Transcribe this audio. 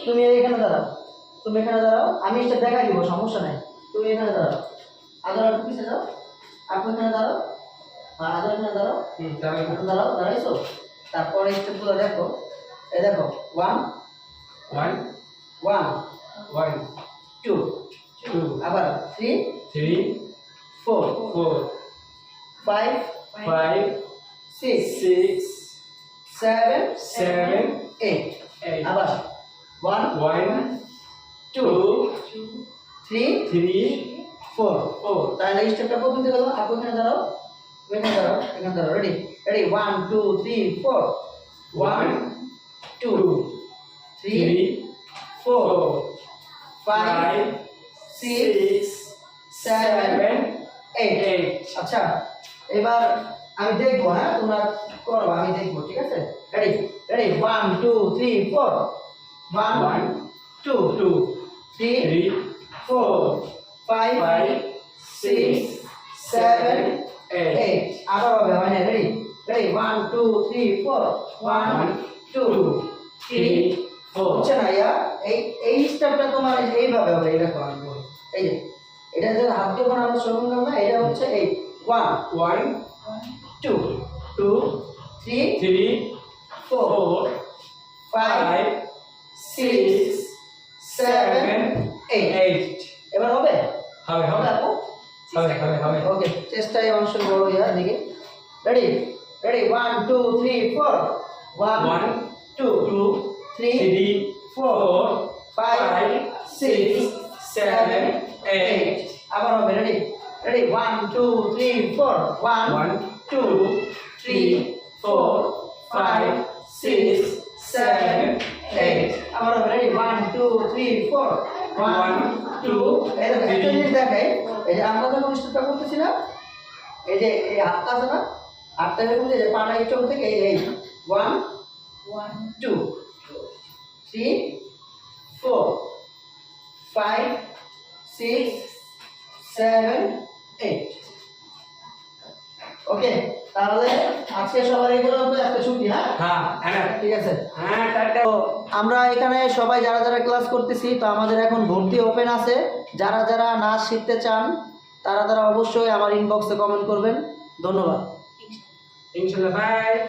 তুমি এখানে দাঁড়াও, তুমি এখানে দাঁড়াও, আমি স্টেপ দেখাই দিব, সমস্যা নাই। তুমি এখানে দাঁড়াও, আদর একটু পিছিয়ে যাও, আপনি এখানে দাঁড়াও, আর আদর এখানে দাঁড়াও, এখানে দাঁড়াও, দাঁড়াইছো? তারপরে স্টেপগুলো দেখো, এই দেখো 1 1 1 1 2 2 আবার 3 3 4 4 5 5 6 6 7 7 8 8 আবার 1 1 2 2 3 3 4 4 তাহলে এই স্টেপটা প্রথম থেকে দাও, আপনি এখানে দাঁড়াও, তুমি এখানে দাঁড়াও, এখানে দাঁড়াও, রেডি রেডি 1 2 3 4 1 2 3 4 5 6 7 8 আচ্ছা, এবার আমি দেখবো, হ্যাঁ তোমরা করো, আমি দেখবো, ঠিক আছে? রেডি রেডি 1 2 3 4 1 2 2 3 3 4 5 6 7 8 আবার হবে, হয় না? রেডি রেডি 1 2 3 4 1 2 3 হচ্ছে না ইয়া, এই স্টেপটা তোমার এইভাবে হবে, এই দেখো আমি বলি, এই যে এটা যে হাত দিয়ে বানানো সরঞ্জাম না, এটা হচ্ছে এই 1 1 2 2 3 3 4 4 5 6 7 8 এবার হবে হবে হবে দেখো, হবে হবে হবে ওকে, চেষ্টায় অংশ বড় ইয়া দিকে, রেডি রেডি 1 2 3 4 1 2 3 4 5 6 7 8 আবার হবে, রেডি রেডি 1 2 3 4 1 2 3 4 5 6 7 8 আবার হবে, রেডি 1 2 3 4 1 2 এই দেখো একটা জিনিস দেখাই, এই যে আমরা যখন স্টেপটা করতেছি না, এই যে এই হাতটা আছে না, হাতটা এরকম যে পানা এই চোখ থেকে এই 1 2 3 4 5 6 7 8 ওকে, তাহলে আজকে সবার এগুলো তো একটা ছুটি, হ্যাঁ হ্যাঁ ঠিক আছে। হ্যাঁ টাটা তো আমরা এখানে সবাই যারা যারা ক্লাস করতেছি, তো আমাদের এখন ভর্তি ওপেন আছে, যারা যারা নাচ শিখতে চান তারা তারা অবশ্যই আমার ইনবক্সে কমেন্ট করবেন। ধন্যবাদ। ইনশাআল্লাহ বাই।